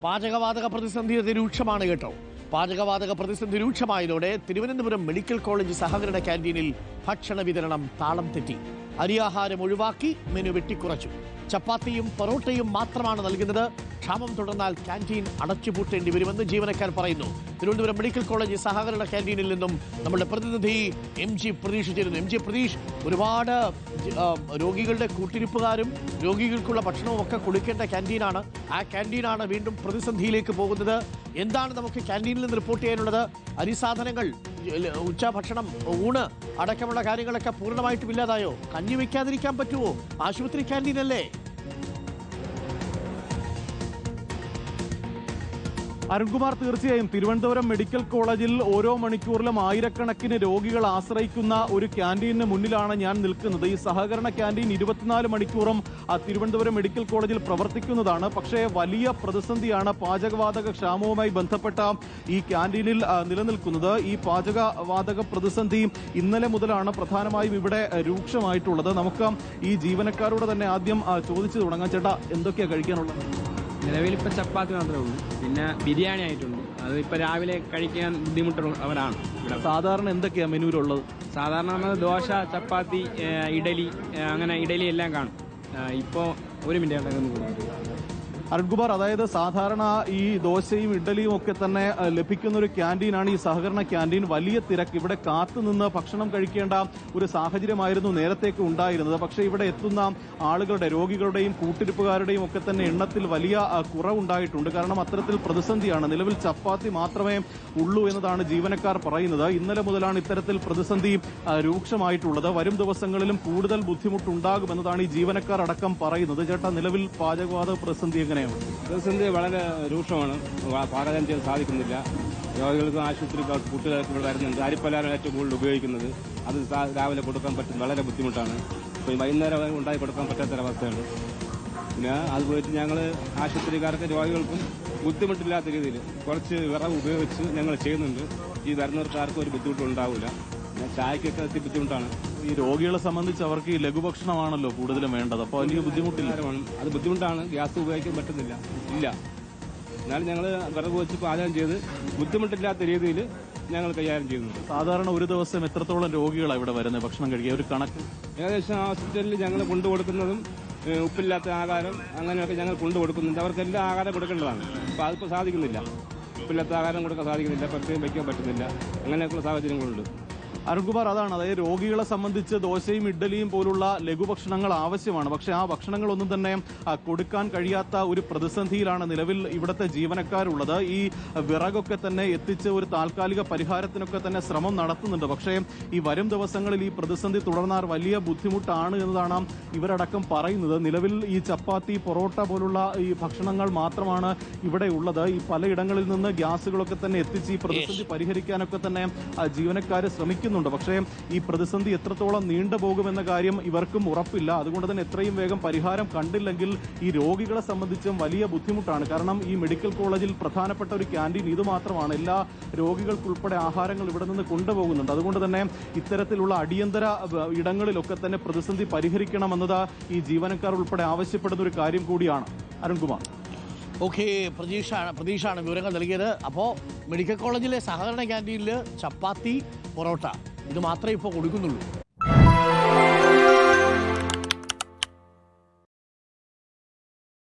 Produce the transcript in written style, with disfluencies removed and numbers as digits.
പാചകവാതക പ്രതിസന്ധി രൂക്ഷമാണ് കേട്ടോ. പാചകവാതക പ്രതിസന്ധി രൂക്ഷമായതോടെ തിരുവനന്തപുരം മെഡിക്കൽ കോളേജ് സഹകരണ ക്യാൻറ്റീനിൽ ഭക്ഷണ വിതരണം താളം തെറ്റി. അരിയാഹാരം ഒഴിവാക്കി മെനു വെട്ടിക്കുറച്ചു. ചപ്പാത്തിയും പൊറോട്ടയും മാത്രമാണ് നൽകുന്നത്. ക്ഷാമം തുടർന്നാൽ ക്യാൻറ്റീൻ അടച്ചുപൂട്ടേണ്ടി വരുമെന്ന് ജീവനക്കാർ പറയുന്നു. തിരുവനന്തപുരം മെഡിക്കൽ കോളേജ് സഹകരണ ക്യാൻറ്റീനിൽ നിന്നും നമ്മുടെ പ്രതിനിധി MG പ്രതീഷ് ചേരുന്നു. MG പ്രതീഷ്, ഒരുപാട് രോഗികളുടെ കൂട്ടിരിപ്പുകാരും രോഗികൾക്കുള്ള ഭക്ഷണവും ഒക്കെ കൊടുക്കേണ്ട ക്യാൻറ്റീനാണ്. ആ ക്യാൻറ്റീനാണ് വീണ്ടും പ്രതിസന്ധിയിലേക്ക് പോകുന്നത്. എന്താണ് നമുക്ക് ക്യാൻറ്റീനിൽ നിന്ന് റിപ്പോർട്ട് ചെയ്യാനുള്ളത്? അരിസാധനങ്ങൾ, ഉച്ചഭക്ഷണം, ഊണ് അടക്കമുള്ള കാര്യങ്ങളൊക്കെ പൂർണ്ണമായിട്ടും ഇല്ലാതായോ? കഞ്ഞി വയ്ക്കാതിരിക്കാൻ പറ്റുമോ? ആശുപത്രി ക്യാൻറ്റീനല്ലേ? അരുൺകുമാർ, തീർച്ചയായും തിരുവനന്തപുരം മെഡിക്കൽ കോളേജിൽ ഓരോ മണിക്കൂറിലും ആയിരക്കണക്കിന് രോഗികൾ ആശ്രയിക്കുന്ന ഒരു ക്യാൻറ്റീനിന് മുന്നിലാണ് ഞാൻ നിൽക്കുന്നത്. ഈ സഹകരണ ക്യാൻറ്റീൻ 24 മണിക്കൂറും തിരുവനന്തപുരം മെഡിക്കൽ കോളേജിൽ പ്രവർത്തിക്കുന്നതാണ്. പക്ഷേ വലിയ പ്രതിസന്ധിയാണ് പാചകവാതക ക്ഷാമവുമായി ബന്ധപ്പെട്ട ഈ ക്യാൻറ്റീനിൽ നിലനിൽക്കുന്നത്. ഈ പാചകവാതക പ്രതിസന്ധി ഇന്നലെ മുതലാണ് പ്രധാനമായും ഇവിടെ രൂക്ഷമായിട്ടുള്ളത്. നമുക്ക് ഈ ജീവനക്കാരോട് തന്നെ ആദ്യം ചോദിച്ചു തുടങ്ങാം. ചേട്ടാ, എന്തൊക്കെയാണ് കഴിക്കാനുള്ളത്? നിലവിൽ ഇപ്പോൾ ചപ്പാത്തി മാത്രമേ ഉള്ളൂ. പിന്നെ ബിരിയാണി ആയിട്ടുണ്ട്. അത് ഇപ്പോൾ രാവിലെ കഴിക്കാൻ ബുദ്ധിമുട്ടുള്ളവരാണ് ഇവിടെ. സാധാരണ എന്തൊക്കെയാണ് മെനുവിലുള്ളത്? സാധാരണ നമ്മൾ ദോശ, ചപ്പാത്തി, ഇഡലി, അങ്ങനെ ഇഡലി എല്ലാം കാണും. ഇപ്പോൾ ഒരു മിനിറ്റ് ആയിട്ടൊന്ന് കൊടുക്കും. അരുൺകുമാർ, അതായത് സാധാരണ ഈ ദോശയും ഇഡ്ഡലിയും ഒക്കെ തന്നെ ലഭിക്കുന്ന ഒരു ക്യാൻറ്റീനാണ് ഈ സഹകരണ ക്യാൻറ്റീൻ. വലിയ തിരക്ക്, ഇവിടെ കാത്തുനിന്ന് ഭക്ഷണം കഴിക്കേണ്ട ഒരു സാഹചര്യമായിരുന്നു നേരത്തേക്ക് ഉണ്ടായിരുന്നത്. പക്ഷേ ഇവിടെ എത്തുന്ന ആളുകളുടെ, രോഗികളുടെയും കൂട്ടിരിപ്പുകാരുടെയും ഒക്കെ തന്നെ എണ്ണത്തിൽ വലിയ കുറവുണ്ടായിട്ടുണ്ട്. കാരണം അത്തരത്തിൽ പ്രതിസന്ധിയാണ്. നിലവിൽ ചപ്പാത്തി മാത്രമേ ഉള്ളൂ എന്നതാണ് ജീവനക്കാർ പറയുന്നത്. ഇന്നലെ മുതലാണ് ഇത്തരത്തിൽ പ്രതിസന്ധി രൂക്ഷമായിട്ടുള്ളത്. വരും ദിവസങ്ങളിലും കൂടുതൽ ബുദ്ധിമുട്ടുണ്ടാകുമെന്നതാണ് ഈ ജീവനക്കാർ അടക്കം പറയുന്നത്. ചേട്ടാ, നിലവിൽ പാചകവാതക പ്രതിസന്ധി എങ്ങനെ? പ്രതിസന്ധി വളരെ രൂക്ഷമാണ്. പാചകം ചെയ്യാൻ സാധിക്കുന്നില്ല. രോഗികൾക്കും ആശുപത്രിക്കാർക്ക് കുട്ടികൾക്ക് ഇവിടെ വരുന്നുണ്ട്. അരിപ്പലാണ് ഏറ്റവും കൂടുതൽ ഉപയോഗിക്കുന്നത്. അത് രാവിലെ കൊടുക്കാൻ പറ്റും വളരെ ബുദ്ധിമുട്ടാണ്. ഇപ്പോൾ വൈകുന്നേരം ഉണ്ടായി കൊടുക്കാൻ പറ്റാത്തൊരവസ്ഥയാണ്. പിന്നെ അത് പോയിട്ട് ഞങ്ങൾ ആശുപത്രിക്കാർക്ക് രോഗികൾക്കും ബുദ്ധിമുട്ടില്ലാത്ത രീതിയിൽ കുറച്ച് വിറവ് ഉപയോഗിച്ച് ഞങ്ങൾ ചെയ്യുന്നുണ്ട്. ഈ വരുന്നവർക്കാർക്കും ഒരു ബുദ്ധിമുട്ടുണ്ടാവില്ല. ചായക്കൊക്കെ എത്തി ബുദ്ധിമുട്ടാണ്. ഈ രോഗികളെ സംബന്ധിച്ച് അവർക്ക് ഈ ലഘുഭക്ഷണമാണല്ലോ കൂടുതലും വേണ്ടത്. അപ്പോൾ വലിയ ബുദ്ധിമുട്ടില്ല. അത് ബുദ്ധിമുട്ടാണ്. ഗ്യാസ് ഉപയോഗിക്കാൻ പറ്റുന്നില്ല. ഇല്ല, എന്നാലും ഞങ്ങൾ വിറക് വെച്ച് പാചകം ചെയ്ത് ബുദ്ധിമുട്ടില്ലാത്ത രീതിയിൽ ഞങ്ങൾ കൈകാര്യം ചെയ്യുന്നുണ്ട്. സാധാരണ ഒരു ദിവസം എത്രത്തോളം രോഗികളാണ് ഇവിടെ വരുന്നത് ഭക്ഷണം കഴിക്കുക? ഒരു കണക്ക്? ഏകദേശം ഹോസ്പിറ്റലിൽ ഞങ്ങൾ കൊണ്ടുകൊടുക്കുന്നതും ഉപ്പില്ലാത്ത ആഹാരം അങ്ങനെയൊക്കെ ഞങ്ങൾ കൊണ്ടുകൊടുക്കുന്നുണ്ട്. അവർക്കെല്ലാം ആഹാരം കൊടുക്കേണ്ടതാണ്. അപ്പോൾ അതിപ്പോൾ സാധിക്കുന്നില്ല. ഉപ്പില്ലാത്ത ആഹാരം കൊടുക്കാൻ സാധിക്കുന്നില്ല. പ്രത്യേകം വയ്ക്കാൻ പറ്റുന്നില്ല. അങ്ങനെയൊക്കെയുള്ള സാഹചര്യങ്ങളുണ്ട്. അരുൺകുമാർ, അതാണ്, അതായത് രോഗികളെ സംബന്ധിച്ച് ദോശയും ഇഡ്ഡലിയും പോലുള്ള ലഘുഭക്ഷണങ്ങൾ ആവശ്യമാണ്. പക്ഷേ ആ ഭക്ഷണങ്ങളൊന്നും തന്നെ കൊടുക്കാൻ കഴിയാത്ത ഒരു പ്രതിസന്ധിയിലാണ് നിലവിൽ ഇവിടുത്തെ ജീവനക്കാരുള്ളത്. ഈ വിറകൊക്കെ തന്നെ എത്തിച്ച് ഒരു താൽക്കാലിക പരിഹാരത്തിനൊക്കെ തന്നെ ശ്രമം നടത്തുന്നുണ്ട്. പക്ഷേ ഈ വരും ദിവസങ്ങളിൽ ഈ പ്രതിസന്ധി തുടർന്നാൽ വലിയ ബുദ്ധിമുട്ടാണ് എന്നതാണ് ഇവരടക്കം പറയുന്നത്. നിലവിൽ ഈ ചപ്പാത്തി, പൊറോട്ട പോലുള്ള ഈ ഭക്ഷണങ്ങൾ മാത്രമാണ് ഇവിടെ ഉള്ളത്. ഈ പലയിടങ്ങളിൽ നിന്ന് ഗ്യാസുകളൊക്കെ തന്നെ എത്തിച്ച് ഈ പ്രതിസന്ധി പരിഹരിക്കാനൊക്കെ തന്നെ ജീവനക്കാർ ശ്രമിക്കുന്നു. പക്ഷേ ഈ പ്രതിസന്ധി എത്രത്തോളം നീണ്ടുപോകുമെന്ന കാര്യം ഇവർക്കും ഉറപ്പില്ല. അതുകൊണ്ട് തന്നെ എത്രയും വേഗം പരിഹാരം കണ്ടില്ലെങ്കിൽ ഈ രോഗികളെ സംബന്ധിച്ചും വലിയ ബുദ്ധിമുട്ടാണ്. കാരണം ഈ മെഡിക്കൽ കോളേജിൽ പ്രധാനപ്പെട്ട ഒരു ക്യാൻറ്റീൻ ഇത് മാത്രമാണ്. എല്ലാ രോഗികൾക്കുൾപ്പെടെ ആഹാരങ്ങൾ ഇവിടെ നിന്ന് കൊണ്ടുപോകുന്നുണ്ട്. അതുകൊണ്ട് തന്നെ ഇത്തരത്തിലുള്ള അടിയന്തര ഇടങ്ങളിലൊക്കെ തന്നെ പ്രതിസന്ധി പരിഹരിക്കണമെന്നത് ഈ ജീവനക്കാർ ഉൾപ്പെടെ ആവശ്യപ്പെടുന്ന ഒരു കാര്യം കൂടിയാണ്. അരുൺകുമാർ. ഓക്കെ, പ്രതീക്ഷാണ് വിവരങ്ങൾ നൽകിയത്. അപ്പോൾ മെഡിക്കൽ കോളേജിലെ സഹകരണ ക്യാൻറ്റീനിൽ ചപ്പാത്തി, പൊറോട്ട ഇത് മാത്രമേ ഇപ്പോൾ കൊടുക്കുന്നുള്ളൂ.